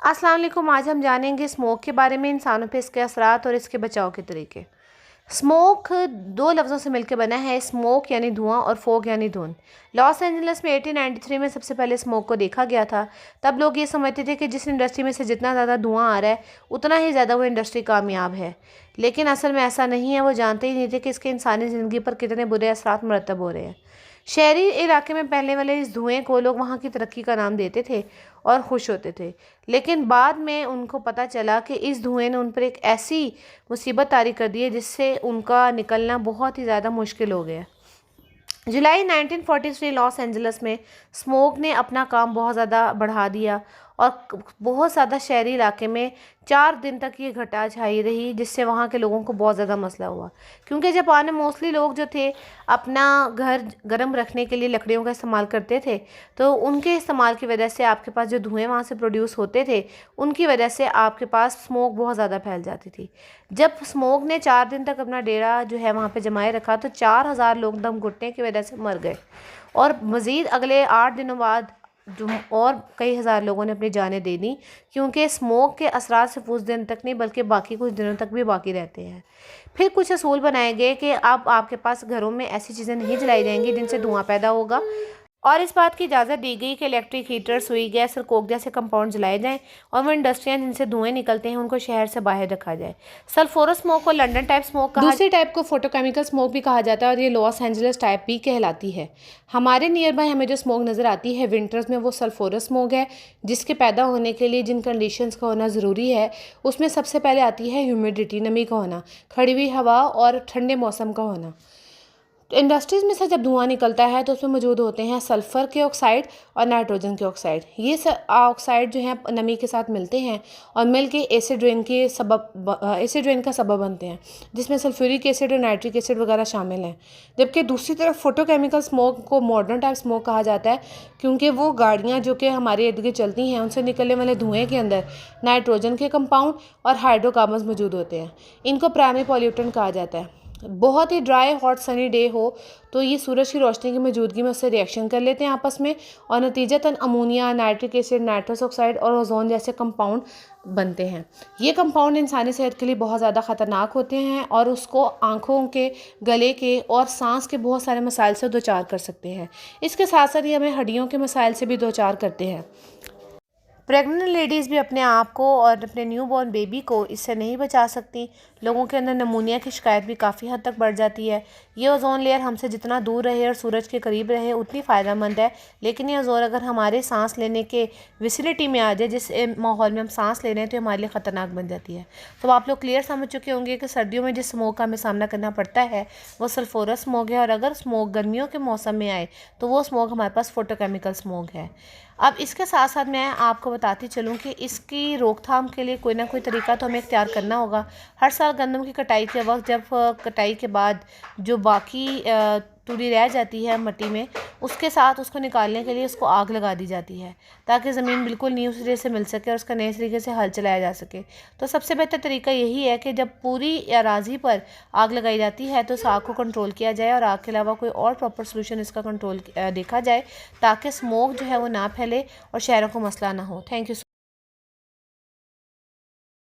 अस्सलाम वालेकुम। आज हम जानेंगे स्मोक के बारे में, इंसानों पे इसके असरात और इसके बचाव के तरीके। स्मोक दो लफ्ज़ों से मिलकर बना है, स्मोक यानी धुआं और फोग यानी धुंध। लॉस एंजल्स में 1893 में सबसे पहले स्मोक को देखा गया था। तब लोग ये समझते थे कि जिस इंडस्ट्री में से जितना ज़्यादा धुआं आ रहा है उतना ही ज़्यादा वो इंडस्ट्री कामयाब है, लेकिन असल में ऐसा नहीं है। वो जानते ही नहीं थे कि इसके इंसानी ज़िंदगी पर कितने बुरे असरात मरतब हो रहे हैं। शहरी इलाके में फैलने वाले इस धुएं को लोग वहाँ की तरक्की का नाम देते थे और खुश होते थे, लेकिन बाद में उनको पता चला कि इस धुएं ने उन पर एक ऐसी मुसीबत तारी कर दी है जिससे उनका निकलना बहुत ही ज़्यादा मुश्किल हो गया। जुलाई 1943 लॉस एंजल्स में स्मोक ने अपना काम बहुत ज़्यादा बढ़ा दिया और बहुत ज़्यादा शहरी इलाके में 4 दिन तक ये घटा छाई रही, जिससे वहाँ के लोगों को बहुत ज़्यादा मसला हुआ। क्योंकि जापान में मोस्टली लोग जो थे अपना घर गर्म रखने के लिए लकड़ियों का इस्तेमाल करते थे, तो उनके इस्तेमाल की वजह से आपके पास जो धुएँ वहाँ से प्रोड्यूस होते थे उनकी वजह से आपके पास स्मोक बहुत ज़्यादा फैल जाती थी। जब स्मोक ने 4 दिन तक अपना डेरा जो है वहाँ पे जमाए रखा तो 4000 लोग दम घुटने की वजह से मर गए और मज़ीद अगले 8 दिनों बाद जो और कई हज़ार लोगों ने अपनी जानें दे दी, क्योंकि स्मोक के असरात सिर्फ उस दिन तक नहीं बल्कि बाकी कुछ दिनों तक भी बाकी रहते हैं। फिर कुछ असूल बनाए गए कि अब आपके पास घरों में ऐसी चीज़ें नहीं जलाई जाएंगी जिनसे धुआं पैदा होगा, और इस बात की इजाज़त दी गई कि इलेक्ट्रिक हीटर, सुई गैस और कोक जैसे कंपाउंड जलाए जाएं और वो इंडस्ट्रियाँ जिनसे धुएं निकलते हैं उनको शहर से बाहर रखा जाए। सल्फोरस स्मोक को लंदन टाइप स्मोक कहा, दूसरी टाइप को फोटोकेमिकल स्मोक भी कहा जाता है और ये लॉस एंजल्स टाइप भी कहलाती है। हमारे नियर बाय हमें जो स्मोक नज़र आती है विंटर्स में वो सल्फोरस स्मोक है, जिसके पैदा होने के लिए जिन कंडीशंस का होना ज़रूरी है उसमें सबसे पहले आती है ह्यूमिडिटी, नमी का होना, खड़ी हुई हवा और ठंडे मौसम का होना। इंडस्ट्रीज़ में से जब धुआं निकलता है तो उसमें मौजूद होते हैं सल्फ़र के ऑक्साइड और नाइट्रोजन के ऑक्साइड। ये ऑक्साइड जो है नमी के साथ मिलते हैं और मिल के एसिड रेन का सबब बनते हैं, जिसमें सल्फ्यूरिक एसिड और नाइट्रिक एसिड वगैरह शामिल हैं। जबकि दूसरी तरफ फोटोकेमिकल स्मोक को मॉडर्न टाइप स्मोक कहा जाता है, क्योंकि वो गाड़ियाँ जो कि हमारे इर्द गिर्द चलती हैं उनसे निकलने वाले धुएँ के अंदर नाइट्रोजन के कंपाउंड और हाइड्रोकार्बन्स मौजूद होते हैं। इनको प्राइमरी पॉल्यूटेंट कहा जाता है। बहुत ही ड्राई हॉट सनी डे हो तो ये सूरज की रोशनी की मौजूदगी में उससे रिएक्शन कर लेते हैं आपस में और नतीजतन ammonia, nitric acid, nitrous oxide और ओजोन जैसे कंपाउंड बनते हैं। ये कंपाउंड इंसानी सेहत के लिए बहुत ज़्यादा ख़तरनाक होते हैं और उसको आँखों के, गले के और सांस के बहुत सारे मसाइल से दो चार कर सकते हैं। इसके साथ साथ ये हमें हड्डियों के मसाइल से भी दो चार करते हैं। प्रेग्नेंट लेडीज़ भी अपने आप को और अपने न्यू बॉर्न बेबी को इससे नहीं बचा सकती। लोगों के अंदर नमूनिया की शिकायत भी काफ़ी हद तक बढ़ जाती है। ये ओजोन लेयर हमसे जितना दूर रहे और सूरज के करीब रहे उतनी फ़ायदेमंद है, लेकिन ये ओजोन अगर हमारे सांस लेने के विसिनिटी में आ जाए, जिस माहौल में हम सांस ले रहे हैं, तो हमारे लिए ख़तरनाक बन जाती है। तो आप लोग क्लियर समझ चुके होंगे कि सर्दियों में जिस स्मोक का हमें सामना करना पड़ता है वो सल्फोरस स्मोक है, और अगर स्मोक गर्मियों के मौसम में आए तो वो स्मोक हमारे पास फोटोकेमिकल स्मोक है। अब इसके साथ साथ मैं आपको बताती चलूँ कि इसकी रोकथाम के लिए कोई ना कोई तरीका तो हमें इख्तियार करना होगा। हर साल गंदम की कटाई के वक्त जब कटाई के बाद जो बाकी तूड़ी रह जाती है मिट्टी में, उसके साथ उसको निकालने के लिए उसको आग लगा दी जाती है ताकि ज़मीन बिल्कुल न्यू सिरे से मिल सके और उसका नए तरीके से हल चलाया जा सके। तो सबसे बेहतर तरीका यही है कि जब पूरी अराज़ी पर आग लगाई जाती है तो उस आग को कंट्रोल किया जाए और आग के अलावा कोई और प्रॉपर सोल्यूशन इसका कंट्रोल देखा जाए, ताकि स्मोक जो है वो ना फैले और शहरों को मसला ना हो। Thank you.